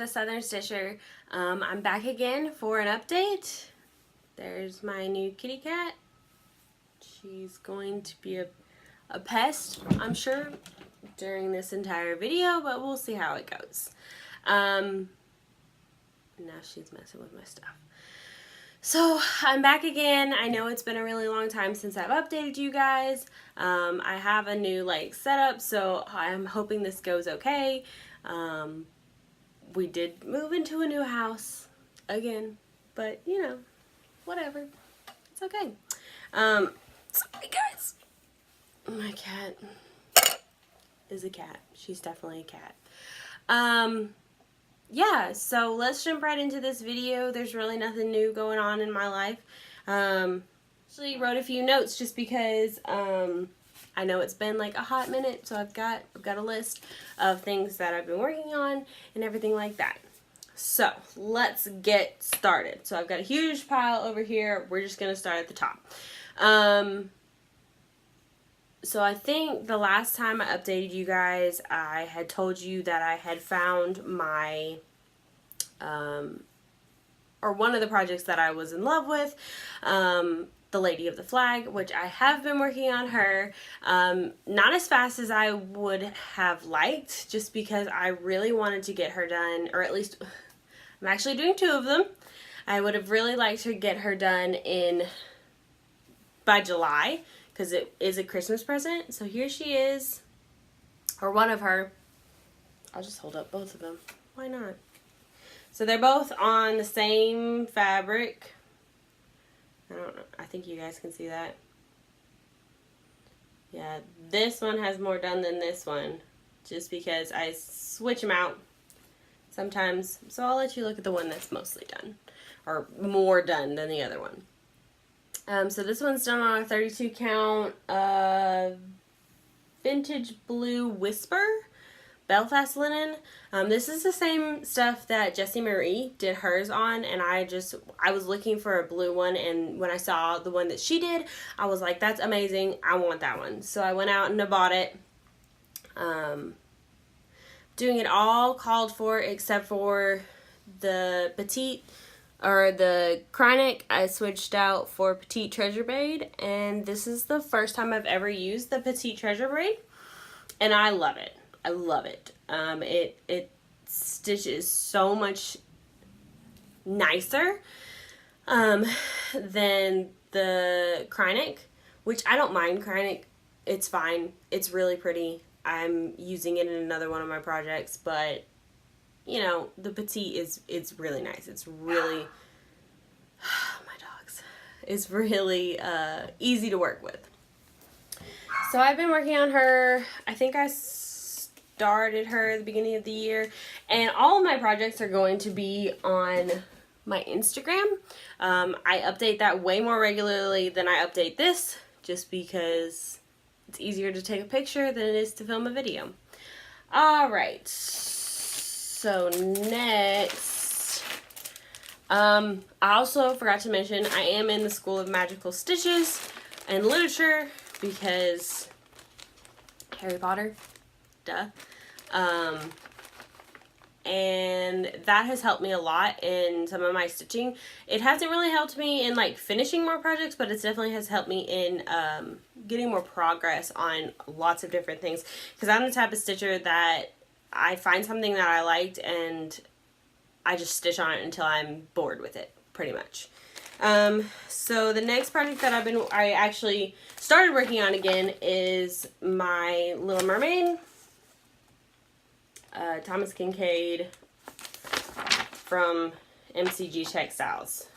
the Southern Stitcher. I'm back again for an update. There's my new kitty cat. She's going to be a pest, I'm sure, during this entire video, but we'll see how it goes. Now she's messing with my stuff. So I'm back again. I know it's been a really long time since I've updated you guys. I have a new setup, so I'm hoping this goes okay. We did move into a new house again, but you know, whatever. It's okay. Sorry guys. My cat is a cat. She's definitely a cat. Yeah, so let's jump right into this video. There's really nothing new going on in my life. Actually wrote a few notes just because I know it's been like a hot minute, so I've got a list of things that I've been working on and everything like that. So let's get started. So I've got a huge pile over here. We're just gonna start at the top. So I think the last time I updated you guys, I had told you that I had found my, or one of the projects that I was in love with, the Lady of the Flag, which I have been working on her, not as fast as I would have liked, just because I really wanted to get her done, or at least, I'm actually doing 2 of them. I would have really liked to get her done by July, because it is a Christmas present. So here she is, or one of her. I'll just hold up both of them. Why not? So they're both on the same fabric. I don't know. I think you guys can see that. Yeah, this one has more done than this one, just because I switch them out sometimes. So I'll let you look at the one that's mostly done, or more done than the other one. So this one's done on a 32 count vintage blue Whisper Belfast linen. This is the same stuff that Jessie Marie did hers on, and I was looking for a blue one, and when I saw the one that she did, I was like, that's amazing, I want that one. So I went out and I bought it. Doing it all called for except for the petite, or the chronic. I switched out for petite treasure braid, and this is the first time I've ever used the petite treasure braid, and I love it. I love it. It stitches so much nicer than the chronic, which I don't mind chronic. It's fine. It's really pretty. I'm using it in another one of my projects, but you know, the petite it's really nice. It's really, my dogs. It's really easy to work with. So I've been working on her. I think I started her at the beginning of the year, and all of my projects are going to be on my Instagram. I update that way more regularly than I update this, just because it's easier to take a picture than it is to film a video. Alright, so next, I also forgot to mention I am in the School of Magical Stitches and Literature, because Harry Potter, duh. And that has helped me a lot in some of my stitching. It hasn't really helped me in finishing more projects, but it definitely has helped me in getting more progress on lots of different things, because I'm the type of stitcher that I find something that I liked and I just stitch on it until I'm bored with it, pretty much. So the next project that I actually started working on again is my Little Mermaid. Thomas Kincaid from MCG Textiles.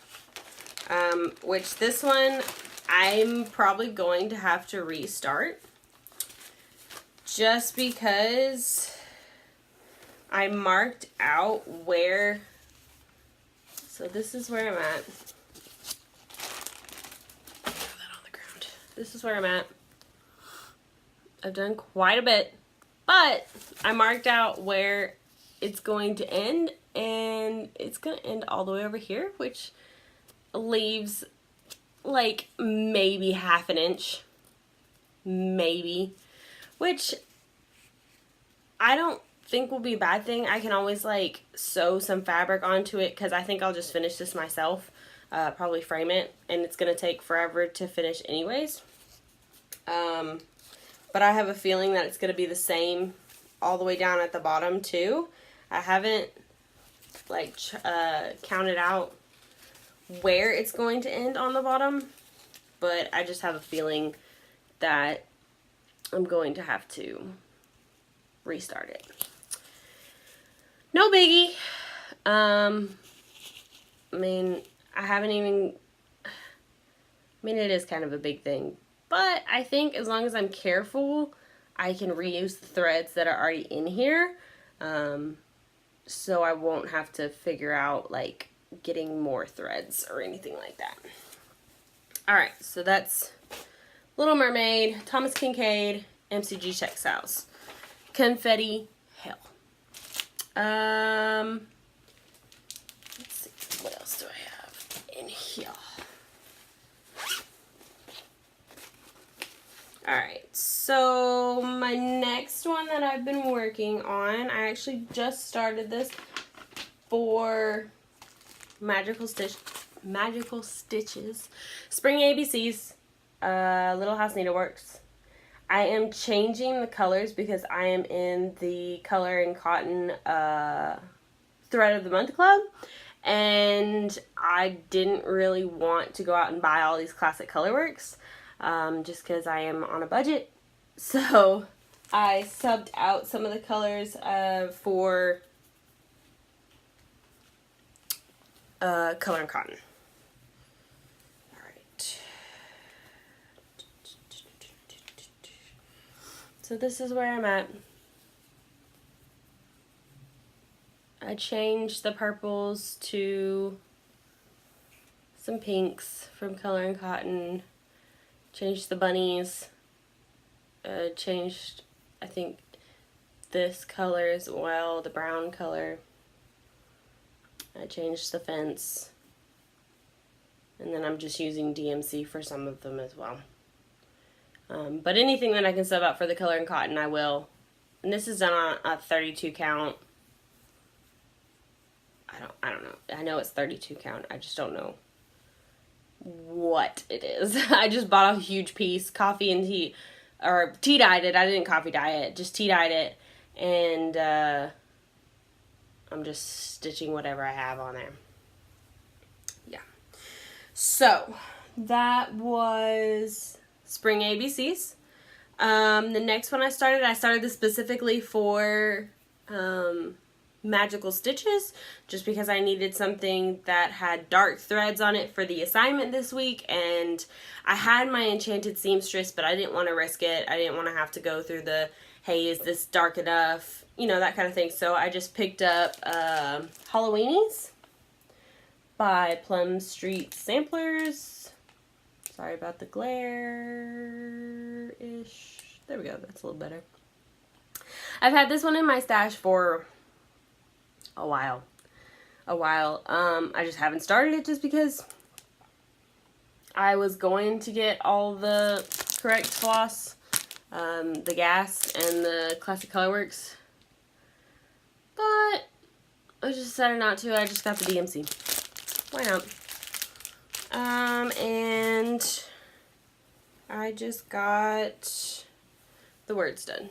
Which this one I'm probably going to have to restart, just because I marked out where, so this is where I'm at. Throw that on the ground. This is where I'm at. I've done quite a bit, but I marked out where it's going to end, and it's going to end all the way over here, which leaves maybe half an inch, maybe, which I don't think will be a bad thing. I can always like sew some fabric onto it because I think I'll just finish this myself. Probably frame it, and it's going to take forever to finish anyways. But I have a feeling that it's going to be the same all the way down at the bottom too. I haven't like counted out where it's going to end on the bottom, but I just have a feeling that I'm going to have to restart it. No biggie. I mean, it is kind of a big thing, but I think as long as I'm careful, I can reuse the threads that are already in here, so I won't have to figure out like getting more threads or anything like that. Alright, so that's Little Mermaid, Thomas Kincaid, MCG Textiles. Confetti Hell. Let's see, what else do I have in here? Alright, so my next one that I've been working on, I actually just started this for Magical Stitches, Spring ABCs, Little House Needleworks. I am changing the colors because I am in the Color and Cotton Thread of the Month Club, and I didn't really want to go out and buy all these classic colorworks, just because I am on a budget. So I subbed out some of the colors for Color and Cotton. Alright. So this is where I'm at. I changed the purples to some pinks from Color and Cotton. Changed the bunnies. Changed, I think, this color as well, the brown color. I changed the fence. And then I'm just using DMC for some of them as well. But anything that I can sub out for the Color and Cotton, I will. And this is done on a 32 count. I don't know. I know it's 32 count. I just don't know what it is. I just bought a huge piece, coffee and tea, or tea dyed it. I didn't coffee dye it, just tea dyed it. And I'm just stitching whatever I have on there. Yeah. So that was Spring ABCs. The next one I started this specifically for Magical Stitches, just because I needed something that had dark threads on it for the assignment this week, and I had my Enchanted Seamstress, but I didn't want to risk it. I didn't want to have to go through the, hey, is this dark enough? You know, that kind of thing. So I just picked up Halloweenies by Plum Street Samplers. Sorry about the glare-ish. There we go. That's a little better. I've had this one in my stash for a while. I just haven't started it just because I was going to get all the correct floss, the gas and the classic colorworks, but I just decided not to. I just got the DMC. Why not? And I just got the words done.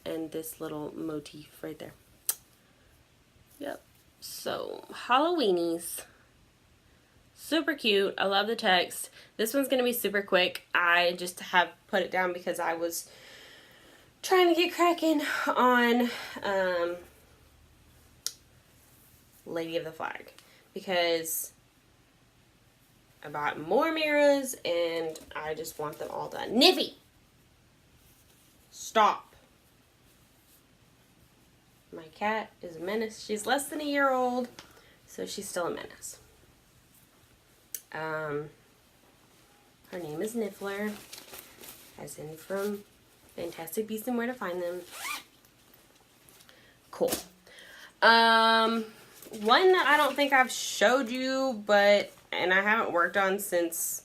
And this little motif right there. Yep. So, Halloweenies. Super cute. I love the text. This one's going to be super quick. I just have put it down because I was trying to get cracking on Lady of the Flag. Because I bought more mirrors and I just want them all done. Niffy! Stop. My cat is a menace. She's less than a year old, so she's still a menace. Her name is Niffler, as in from Fantastic Beasts and Where to Find Them. Cool. One that I don't think I've showed you, and I haven't worked on since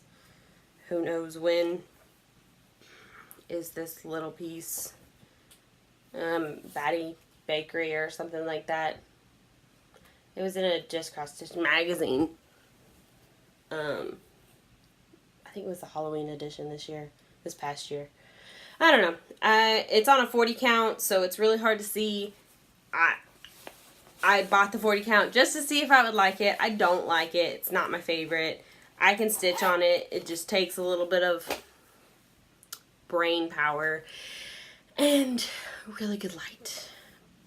who knows when, is this little piece Batty Bakery or something like that. It was in a Just Cross Stitch magazine. I think it was the Halloween edition this past year. I don't know. It's on a 40 count, so it's really hard to see. I bought the 40 count just to see if I would like it. I don't like it. It's not my favorite. I can stitch on it. It just takes a little bit of brain power and really good light.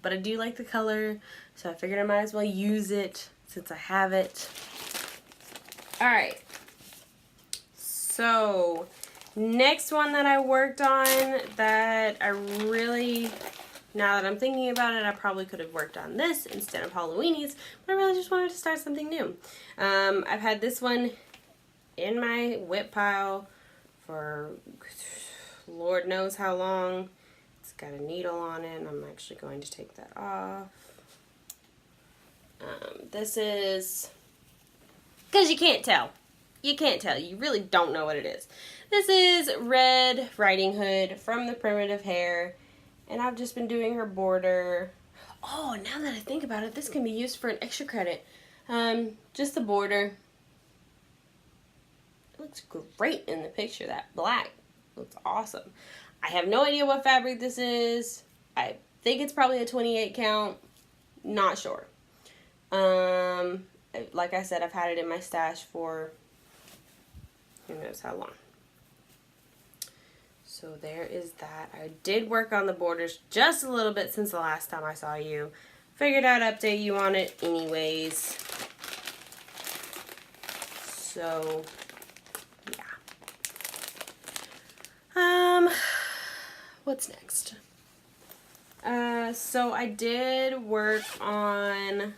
But I do like the color, so I figured I might as well use it since I have it. Alright. So, next one that I worked on that I really, now that I'm thinking about it, I probably could have worked on this instead of Halloweenies, but I really just wanted to start something new. I've had this one in my whip pile for Lord knows how long. It's got a needle on it, and I'm actually going to take that off. This is, because you can't tell. You can't tell. You really don't know what it is. This is Red Riding Hood from the Primitive Hare, and I've just been doing her border. Oh, now that I think about it, this can be used for an extra credit. Just the border. It looks great in the picture. That black looks awesome. I have no idea what fabric this is. I think it's probably a 28 count. Not sure. Like I said, I've had it in my stash for who knows how long. So there is that. I did work on the borders just a little bit since the last time I saw you. Figured I'd update you on it anyways. So, yeah. What's next? So I did work on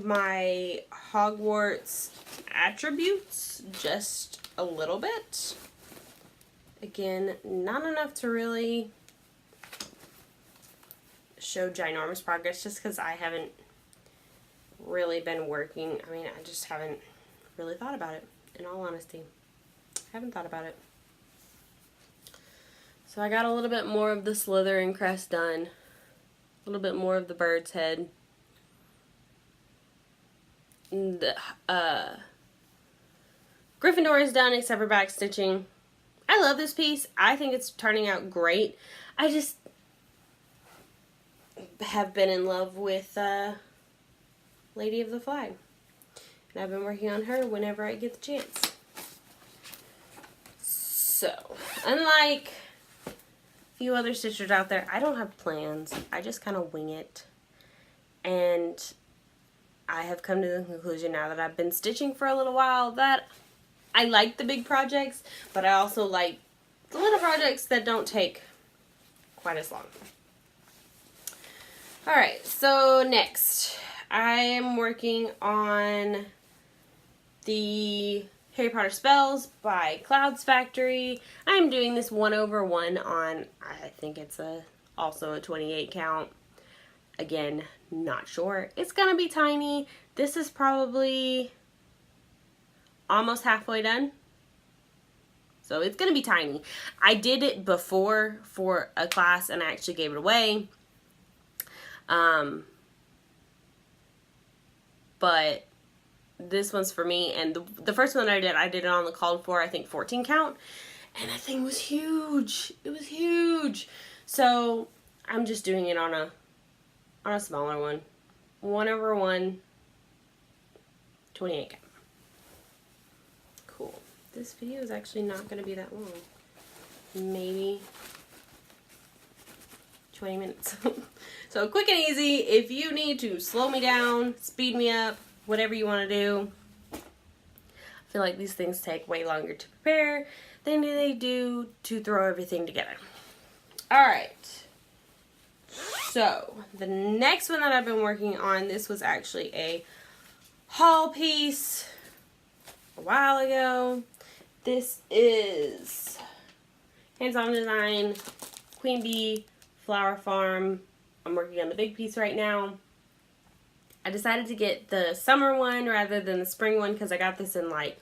my Hogwarts attributes just a little bit. Again, not enough to really show ginormous progress just because I haven't really been working. I mean, I just haven't really thought about it, in all honesty. I haven't thought about it. So I got a little bit more of the Slytherin crest done. A little bit more of the bird's head. The Gryffindor is done except for back stitching. I love this piece. I think it's turning out great. I just have been in love with Lady of the Flag. And I've been working on her whenever I get the chance. So, unlike a few other stitchers out there, I don't have plans. I just kind of wing it. And I have come to the conclusion now that I've been stitching for a little while that I like the big projects, but I also like the little projects that don't take quite as long. Alright, so next, I am working on the Harry Potter Spells by Clouds Factory. I'm doing this 1/1 on, I think it's also a 28 count. Again, not sure. It's gonna be tiny. This is probably almost halfway done. So it's gonna be tiny. I did it before for a class and I actually gave it away. But this one's for me, and the first one I did it on the called for, I think 14 count, and that thing was huge. It was huge. So I'm just doing it on a smaller one. 1/1, 28 count. Cool. This video is actually not going to be that long. Maybe 20 minutes. So quick and easy. If you need to slow me down, speed me up, whatever you want to do. I feel like these things take way longer to prepare than they do to throw everything together. Alright. So, the next one that I've been working on, this was actually a haul piece a while ago. This is Hands-On Design, Queen Bee, Flower Farm. I'm working on the big piece right now. I decided to get the summer one rather than the spring one because I got this in like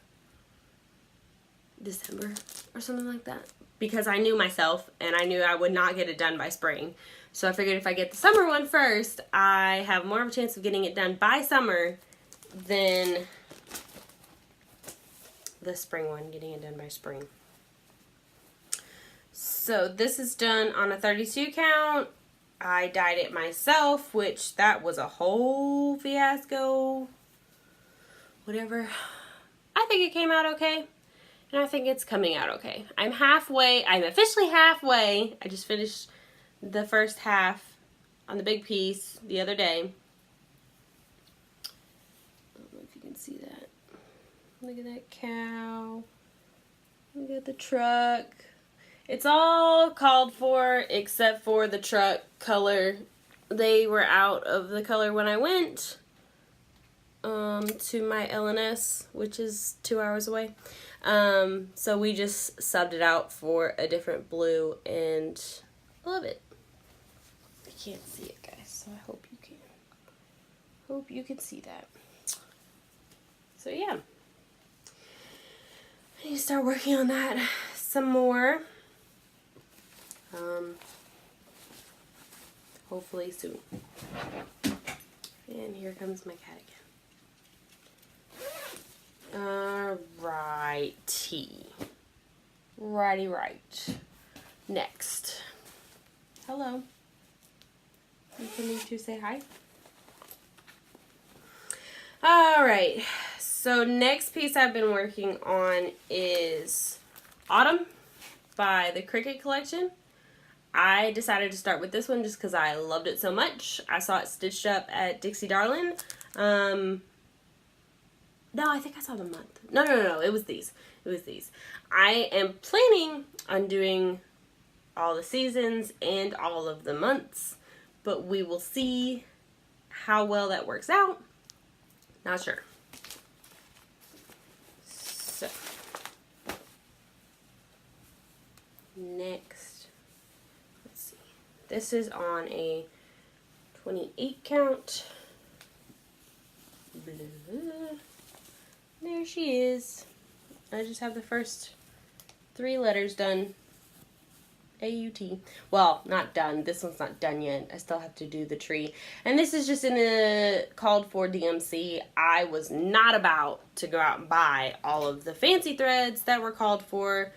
December or something like that. because I knew myself and I knew I would not get it done by spring. So I figured if I get the summer one first, I have more of a chance of getting it done by summer than the spring one, getting it done by spring. So this is done on a 32 count. I dyed it myself, which that was a whole fiasco. Whatever. I think it came out okay. And I think it's coming out okay. I'm officially halfway. I just finished the first half on the big piece the other day. I don't know if you can see that. Look at that cow. Look at the truck. It's all called for except for the truck color. They were out of the color when I went to my LNS, which is 2 hours away. So we just subbed it out for a different blue, and I love it. I can't see it, guys, so I hope you can. Hope you can see that. So yeah, I need to start working on that some more. Hopefully soon. And here comes my cat again. Righty right. Next. Hello. You need to say hi. Alright. So next piece I've been working on is Autumn by the Cricut Collection. I decided to start with this one just because I loved it so much. I saw it stitched up at Dixie Darlin'. No, I think I saw the month. No, it was these. I am planning on doing all the seasons and all of the months, but we will see how well that works out. Not sure. So, next, let's see. This is on a 28 count. Blah. There she is. I just have the first 3 letters done. A-U-T. Well, not done. This one's not done yet. I still have to do the tree. And this is just in a called for DMC. I was not about to go out and buy all of the fancy threads that were called for,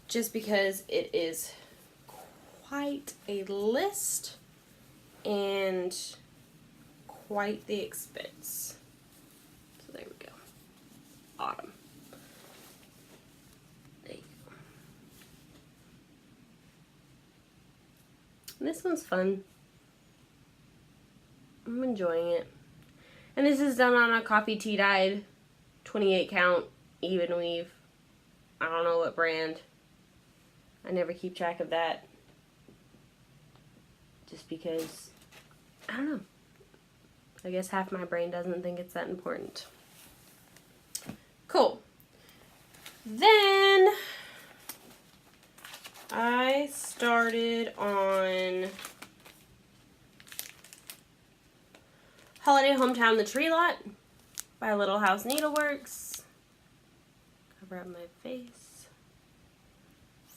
just because it is quite a list and quite the expense. So there we go. Autumn. There you go. And this one's fun. I'm enjoying it. And this is done on a coffee tea dyed 28 count even weave. I don't know what brand. I never keep track of that. Just because, I don't know. I guess half my brain doesn't think it's that important. Cool. Then I started on Holiday Hometown The Tree Lot by Little House Needleworks. Cover up my face.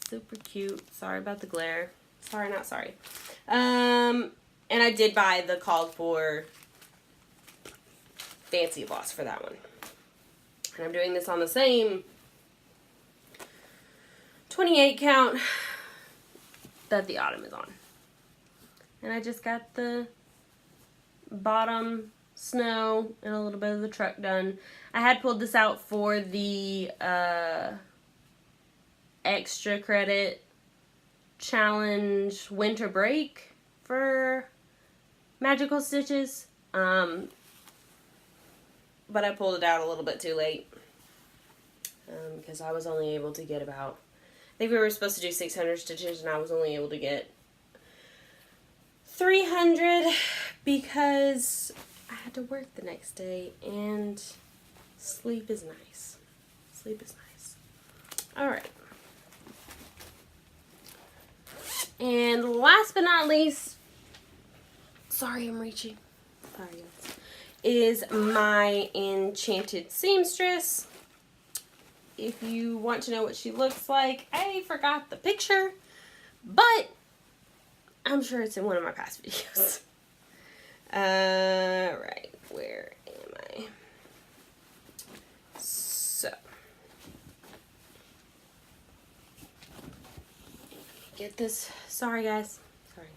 Super cute. Sorry about the glare. Sorry, not sorry. And I did buy the called for fancy floss for that one. And I'm doing this on the same 28 count that the Autumn is on. And I just got the bottom snow and a little bit of the truck done. I had pulled this out for the extra credit challenge winter break for Magical Stitches. But I pulled it out a little bit too late because I was only able to get about, I think we were supposed to do 600 stitches and I was only able to get 300 because I had to work the next day and sleep is nice. Sleep is nice. Alright. And last but not least, sorry I'm reaching. Sorry guys. Is my Enchanted Seamstress. if you want to know what she looks like. I forgot the picture, but I'm sure it's in one of my past videos. Right, where am I? So, get this. Sorry, guys. Sorry.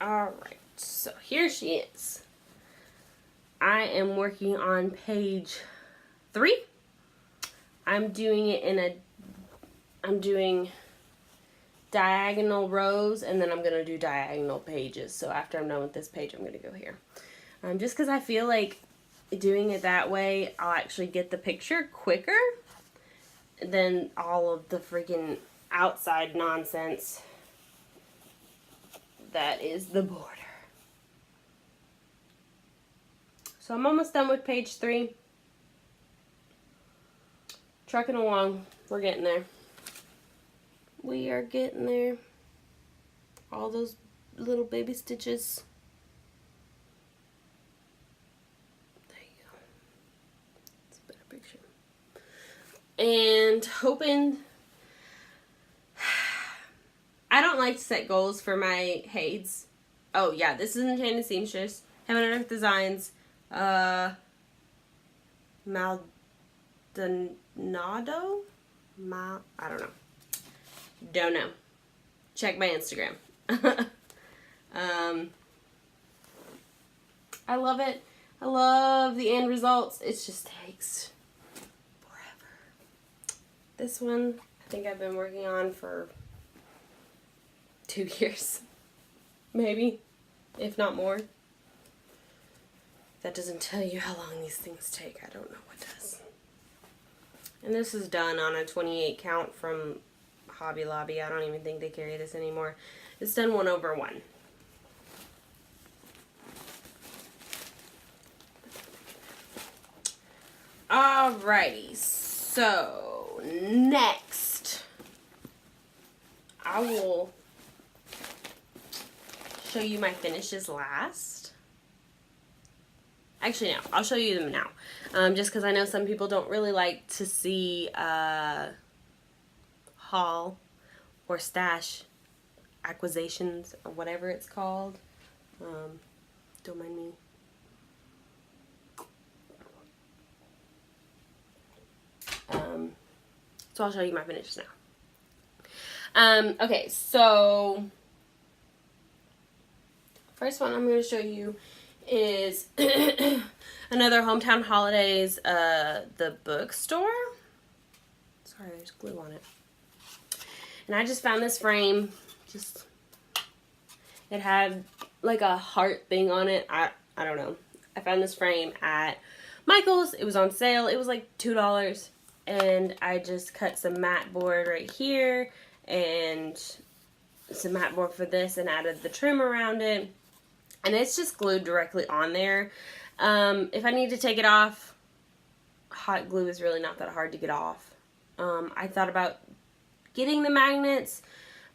Alright, so here she is. I am working on page 3. I'm doing it I'm doing diagonal rows, and then I'm going to do diagonal pages. So after I'm done with this page, I'm going to go here. Just because I feel like doing it that way, I'll actually get the picture quicker than all of the freaking outside nonsense that is the border. So I'm almost done with page 3. Trucking along. We're getting there. We are getting there. All those little baby stitches. There you go. It's a better picture. And hoping... I don't like to set goals for my Hades. Oh yeah, this is Enchanted Seamstress. Heaven and Earth Designs. Maldonado? I don't know. Don't know. Check my Instagram. I love it. I love the end results. It just takes forever. This one, I think I've been working on for 2 years. Maybe. If not more. That doesn't tell you how long these things take. I don't know what does. And this is done on a 28 count from Hobby Lobby. I don't even think they carry this anymore. It's done 1/1. Alrighty, so next I will show you my finishes last. Actually, no, I'll show you them now. Just because I know some people don't really like to see haul or stash acquisitions or whatever it's called. Don't mind me. So I'll show you my finishes now. Okay, so first one I'm going to show you is another Hometown Holidays, the bookstore. Sorry, there's glue on it. And I just found this frame. It had like a heart thing on it. I don't know. I found this frame at Michael's. It was on sale. It was like $2. And I just cut some mat board right here and some mat board for this and added the trim around it. And it's just glued directly on there. If I need to take it off, hot glue is really not that hard to get off. I thought about getting the magnets,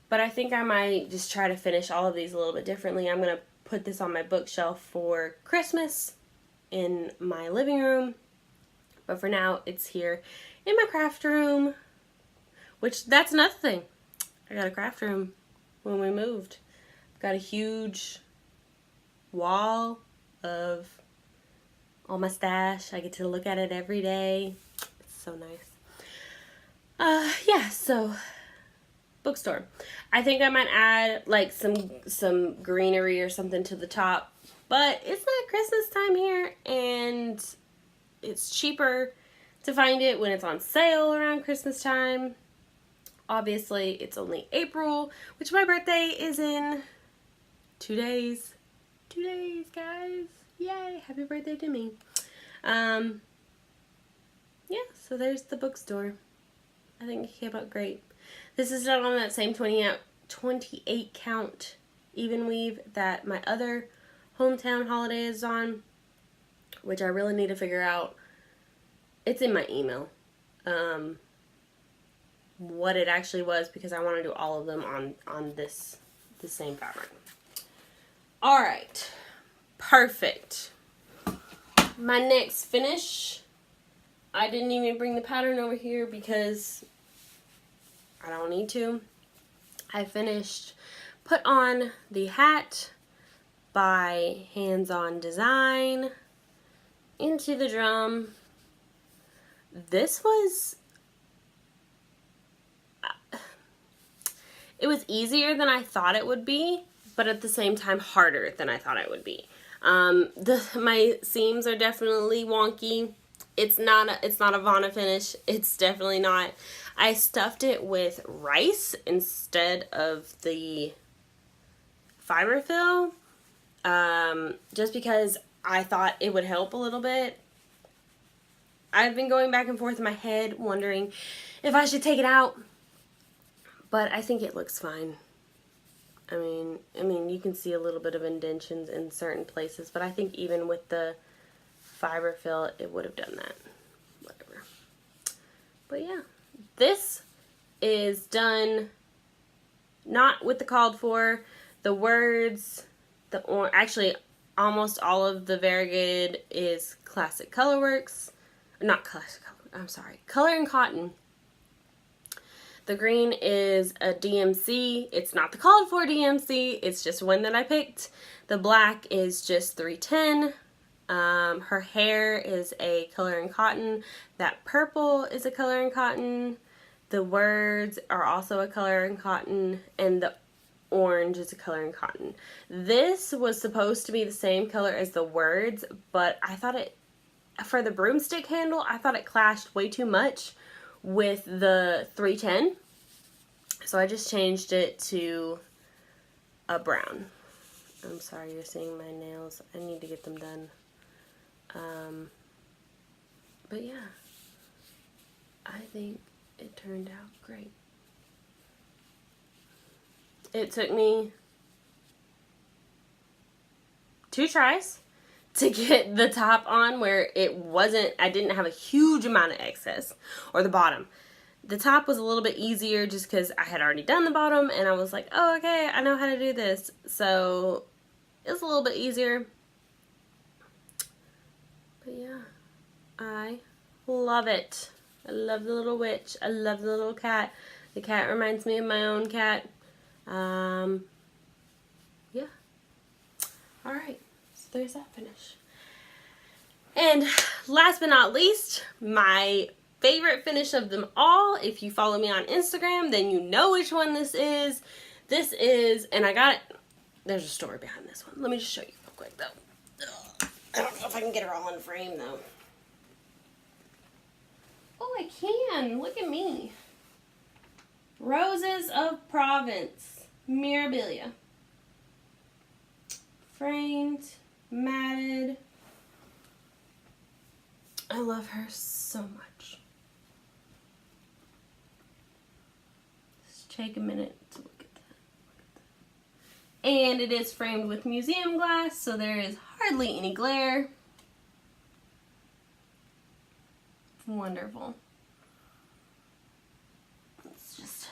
but I think I might just try to finish all of these a little bit differently. I'm going to put this on my bookshelf for Christmas in my living room. But for now, it's here in my craft room, which that's another thing. I got a craft room when we moved. I've got a huge wall of all my stash. I get to look at it every day. It's so nice. Yeah, so bookstore. I think I might add like some greenery or something to the top, but it's not Christmas time here, and it's cheaper to find it when it's on sale around Christmas time. Obviously, it's only April, which my birthday is in 2 days. 2 days, guys. Yay, happy birthday to me. Yeah, so there's the bookstore. I think it came out great. This is done on that same 28 count even weave that my other Hometown Holiday is on, which I really need to figure out. It's in my email. What it actually was, because I want to do all of them on the same fabric. Alright. Perfect. My next finish, I didn't even bring the pattern over here because I don't need to. I finished Put On the Hat by Hands On Design, Into the Drum. This was, it was easier than I thought it would be, but at the same time harder than I thought it would be. My seams are definitely wonky. It's not a Vana finish. It's definitely not. I stuffed it with rice instead of the fiberfill, just because I thought it would help a little bit. I've been going back and forth in my head wondering if I should take it out, but I think it looks fine. I mean, you can see a little bit of indentions in certain places, but I think even with the fiberfill, it would have done that. Whatever. But yeah, this is done not with the called for. The words, actually almost all of the variegated is Classic Colorworks. Not Classic Color, I'm sorry, Color and Cotton. The green is a DMC. It's not the called for DMC. It's just one that I picked. The black is just 310. Her hair is a Color and Cotton. That purple is a Color and Cotton. The words are also a Color and Cotton. And the orange is a Color and Cotton. This was supposed to be the same color as the words, but I thought it, for the broomstick handle, I thought it clashed way too much with the 310, so I just changed it to a brown. I'm sorry you're seeing my nails. I need to get them done. But yeah, I think it turned out great. It took me 2 tries to get the top on where it wasn't, I didn't have a huge amount of excess, or the bottom. The top was a little bit easier just because I had already done the bottom and I was like, oh, okay, I know how to do this. So it was a little bit easier. But yeah, I love it. I love the little witch. I love the little cat. The cat reminds me of my own cat. Yeah. All right. There's that finish. And last but not least, my favorite finish of them all. If you follow me on Instagram, then you know which one this is. This is, and I got it, there's a story behind this one. Let me just show you real quick though. Ugh. I don't know if I can get her all in frame though. Oh, I can. Look at me. Roses of Provence, Mirabilia. Framed, matted. I love her so much. Just take a minute to look at that. And it is framed with museum glass, so there is hardly any glare. Wonderful. It's just...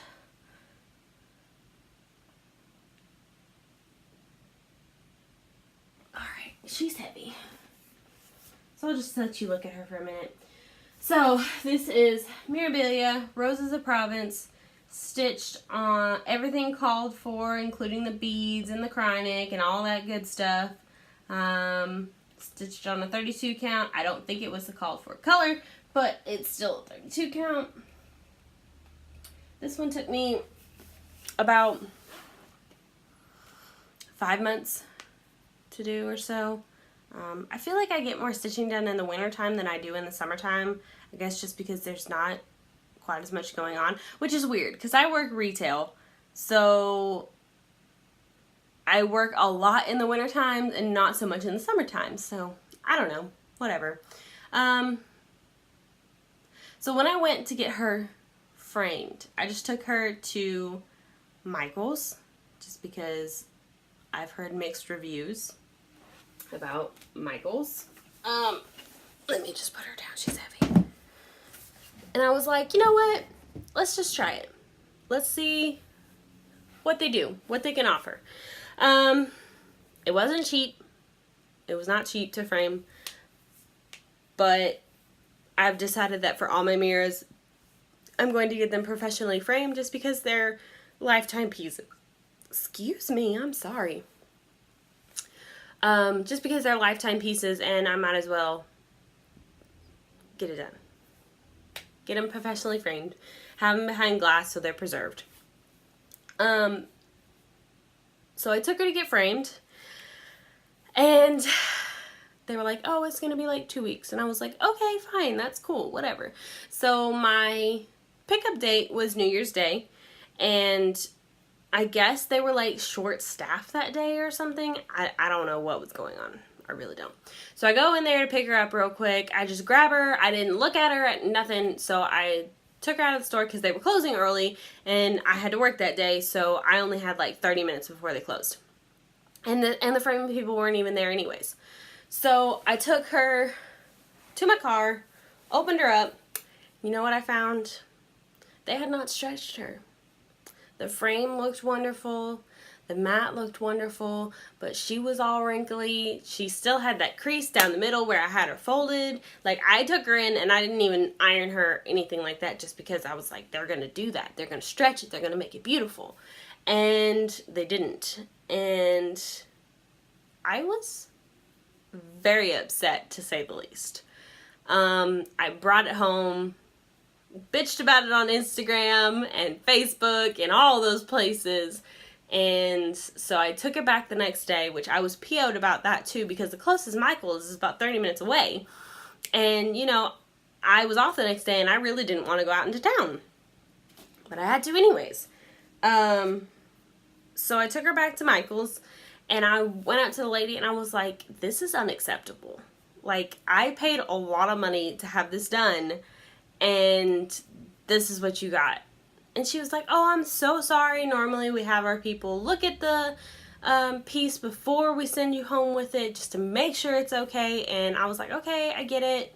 Alright, she's heavy. So I'll just let you look at her for a minute. So this is Mirabilia, Roses of Provence, stitched on everything called for, including the beads and the cryonic and all that good stuff. Stitched on a 32 count. I don't think it was the called for color, but it's still a 32 count. This one took me about 5 months to do or so. I feel like I get more stitching done in the winter time than I do in the summertime. I guess just because there's not quite as much going on, which is weird because I work retail, so I work a lot in the winter time and not so much in the summertime. So I don't know, whatever. So when I went to get her framed, I just took her to Michael's just because I've heard mixed reviews about Michael's. Let me just put her down, she's heavy. And I was like, you know what? Let's just try it. Let's see what they do, what they can offer. It wasn't cheap. It was not cheap to frame. but I've decided that for all my mirrors, I'm going to get them professionally framed just because they're lifetime pieces. Excuse me, I'm sorry. Just because they're lifetime pieces, and I might as well get it done. Get them professionally framed. Have them behind glass so they're preserved. So I took her to get framed, and they were like, oh, it's going to be like 2 weeks. And I was like, okay, fine, that's cool, whatever. So my pickup date was New Year's Day, and I guess they were like short-staffed that day or something. I don't know what was going on. I really don't. So I go in there to pick her up real quick. I just grab her. I didn't look at her at nothing. So I took her out of the store because they were closing early and I had to work that day. So I only had like 30 minutes before they closed. And the framing people weren't even there anyways. So I took her to my car, opened her up. You know what I found? They had not stretched her. The frame looked wonderful. The mat looked wonderful, but she was all wrinkly. She still had that crease down the middle where I had her folded. Like, I took her in and I didn't even iron her, anything like that, just because I was like, they're going to do that. They're going to stretch it. They're going to make it beautiful. And they didn't. And I was very upset, to say the least. I brought it home, bitched about it on Instagram and Facebook and all those places. And so I took it back the next day, which I was PO'd about that too, because the closest Michael's is about 30 minutes away. And, you know, I was off the next day and I really didn't want to go out into town. But I had to anyways. So I took her back to Michael's and I went out to the lady and I was like, this is unacceptable. Like, I paid a lot of money to have this done and this is what you got. And she was like, oh, I'm so sorry. Normally we have our people look at the piece before we send you home with it just to make sure it's okay. And I was like, okay, I get it.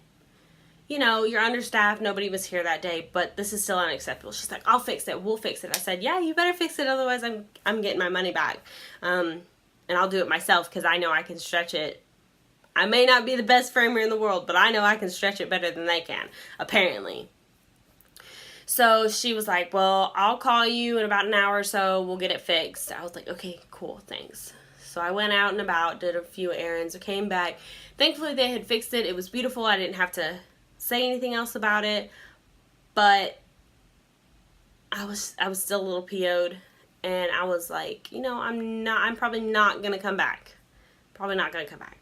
You know, you're understaffed. Nobody was here that day, but this is still unacceptable. She's like, I'll fix it. We'll fix it. I said, yeah, you better fix it. Otherwise I'm getting my money back. And I'll do it myself because I know I can stretch it. I may not be the best framer in the world, but I know I can stretch it better than they can, apparently. So she was like, well, I'll call you in about an hour or so. We'll get it fixed. I was like, okay, cool, thanks. So I went out and about, did a few errands, came back. Thankfully, they had fixed it. It was beautiful. I didn't have to say anything else about it. But I was still a little PO'd. And I was like, you know, I'm probably not going to come back. Probably not going to come back.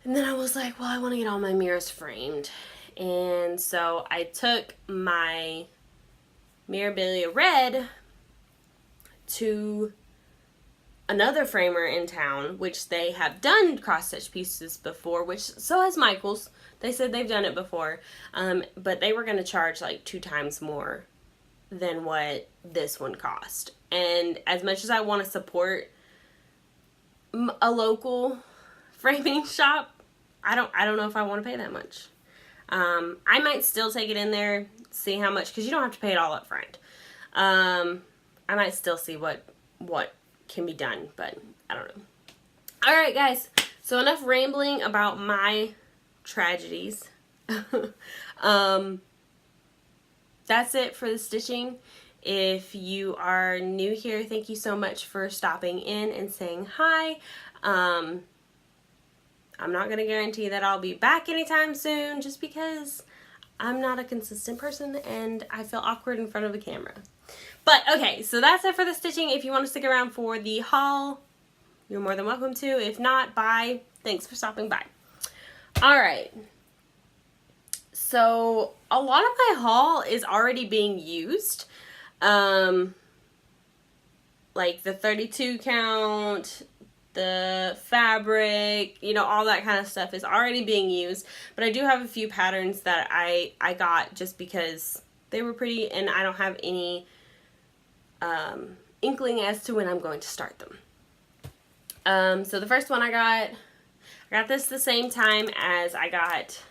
And then I was like, well, I want to get all my mirrors framed. And so I took my Mirabilia Red to another framer in town, which they have done cross-stitch pieces before, which so has Michael's. They said they've done it before, but they were going to charge like 2 times more than what this one cost. And as much as I want to support a local framing shop, I don't know if I want to pay that much. I might still take it in there, see how much, because you don't have to pay it all up front. I might still see what can be done, but I don't know. Alright guys, so enough rambling about my tragedies. That's it for the stitching. If you are new here, thank you so much for stopping in and saying hi. I'm not going to guarantee that I'll be back anytime soon just because I'm not a consistent person and I feel awkward in front of a camera. But okay, so that's it for the stitching. If you want to stick around for the haul, you're more than welcome to. If not, bye. Thanks for stopping by. Alright. So a lot of my haul is already being used. Like the 32 count, the fabric, you know, all that kind of stuff is already being used. But I do have a few patterns that I got just because they were pretty and I don't have any inkling as to when I'm going to start them. So the first one I got this the same time as I got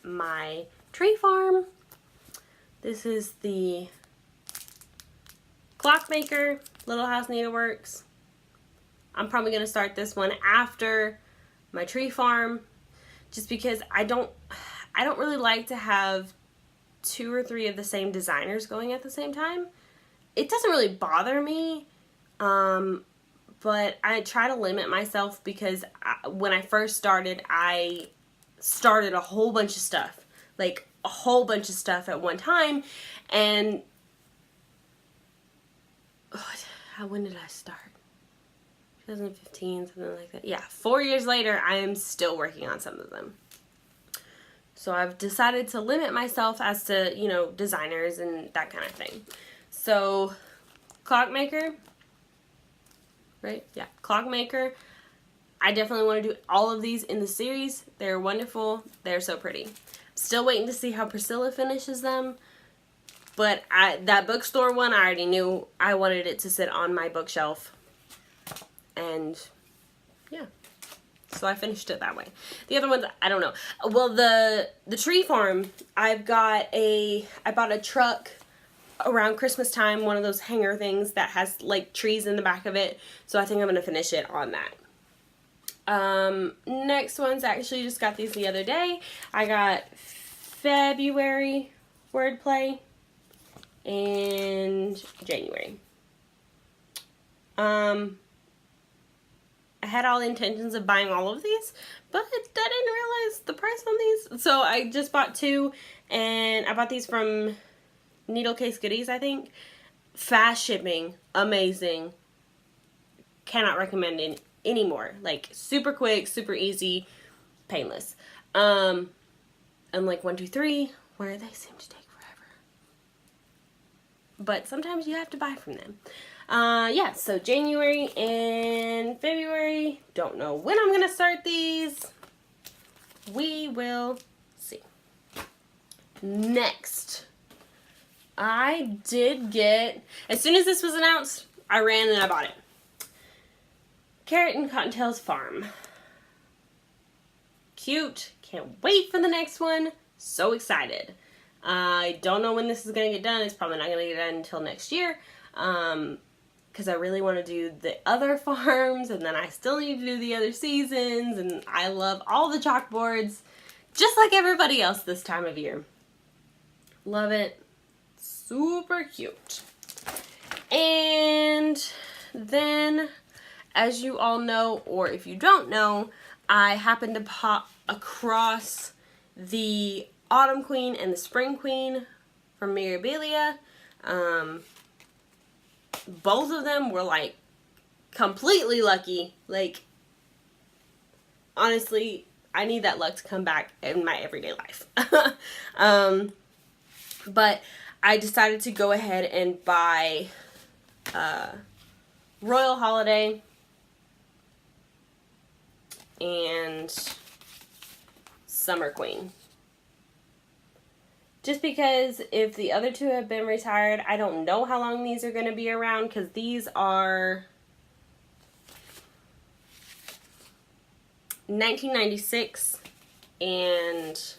my tree farm. This is the Clockmaker Little House Needleworks. I'm probably going to start this one after my tree farm just because I don't really like to have 2 or 3 of the same designers going at the same time. It doesn't really bother me, but I try to limit myself because when I first started, I started a whole bunch of stuff, like a whole bunch of stuff at one time, and when did I start? 2015, something like that. Yeah, 4 years later, I am still working on some of them. So I've decided to limit myself as to, you know, designers and that kind of thing. So, Clockmaker, right? Yeah, Clockmaker. I definitely want to do all of these in the series. They're wonderful. They're so pretty. Still waiting to see how Priscilla finishes them. But that bookstore one, I already knew I wanted it to sit on my bookshelf. And, yeah. So I finished it that way. The other ones, I don't know. Well, the tree farm, I bought a truck around Christmas time, one of those hanger things that has like trees in the back of it. So I think I'm going to finish it on that. Next ones, I actually just got these the other day. I got February wordplay and January. I had all the intentions of buying all of these, but I didn't realize the price on these. So I just bought 2, and I bought these from Needle Case Goodies, I think. Fast shipping, amazing. Cannot recommend it anymore. Like, super quick, super easy, painless. Unlike 1, 2, 3, where they seem to take forever. But sometimes you have to buy from them. Yeah, so January and February. Don't know when I'm going to start these. We will see. Next, I did get, as soon as this was announced, I ran and I bought it. Carrot and Cottontail's Farm. Cute. Can't wait for the next one. So excited. I don't know when this is going to get done. It's probably not going to get done until next year. Because I really want to do the other farms, and then I still need to do the other seasons, and I love all the chalkboards, just like everybody else this time of year. Love it. Super cute. And then, as you all know, or if you don't know, I happened to pop across the Autumn Queen and the Spring Queen from Mirabilia. Both of them were like completely lucky. Like, honestly, I need that luck to come back in my everyday life. But I decided to go ahead and buy Royal Holiday and Summer Queen. Just because if the other 2 have been retired, I don't know how long these are going to be around, because these are 1996 and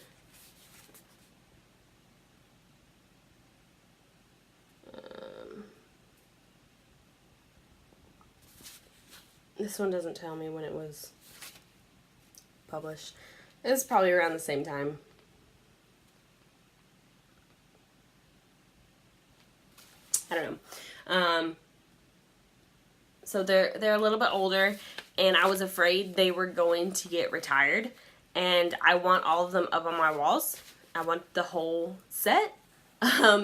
this one doesn't tell me when it was published. It's probably around the same time. I don't know. So they're a little bit older, and I was afraid they were going to get retired, and I want all of them up on my walls. I want the whole set.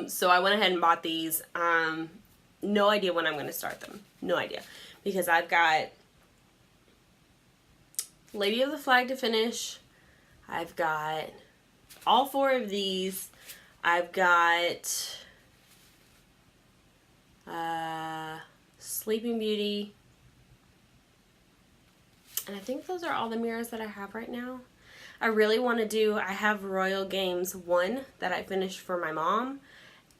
So I went ahead and bought these. No idea when I'm going to start them. No idea. Because I've got Lady of the Flag to finish. I've got all 4 of these. I've got Sleeping Beauty, and I think those are all the mirrors that I have right now. I really want to do, I have Royal Games 1 that I finished for my mom,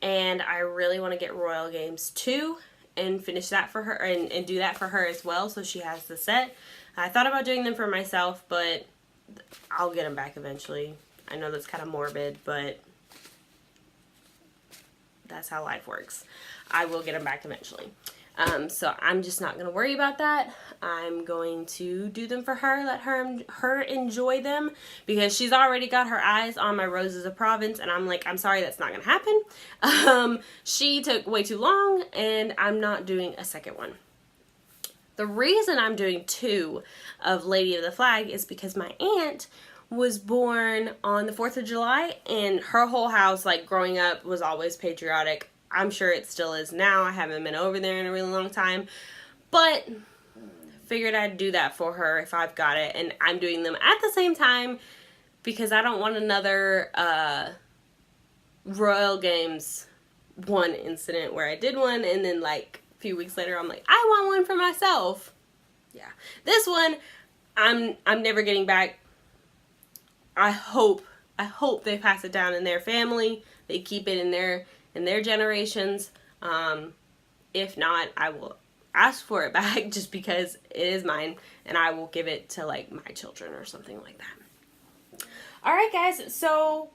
and I really want to get Royal Games 2 and finish that for her, and do that for her as well, so she has the set. I thought about doing them for myself, but I'll get them back eventually. I know that's kind of morbid, but that's how life works. I will get them back eventually. So I'm just not going to worry about that. I'm going to do them for her, let her enjoy them, because she's already got her eyes on my Roses of Provence, and I'm like, I'm sorry, that's not going to happen. She took way too long, and I'm not doing a second one. The reason I'm doing 2 of Lady of the Flag is because my aunt was born on the 4th of July, and her whole house, like, growing up was always patriotic. I'm sure it still is now. I haven't been over there in a really long time, but figured I'd do that for her if I've got it, and I'm doing them at the same time because I don't want another Royal Games 1 incident where I did one and then like a few weeks later I'm like, I want one for myself. Yeah, this one I'm never getting back. I hope they pass it down in their family. They keep it in their generations. If not, I will ask for it back just because it is mine, and I will give it to like my children or something like that. All right, guys, so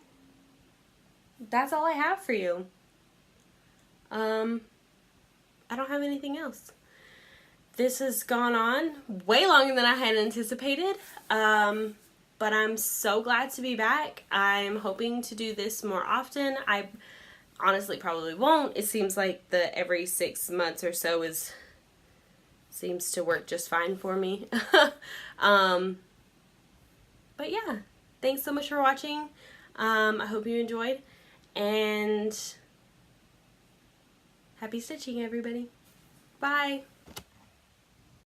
that's all I have for you. I don't have anything else. This has gone on way longer than I had anticipated. But I'm so glad to be back. I'm hoping to do this more often. I honestly probably won't. It seems like the every 6 months or so seems to work just fine for me. But yeah, thanks so much for watching. I hope you enjoyed, and happy stitching, everybody. Bye.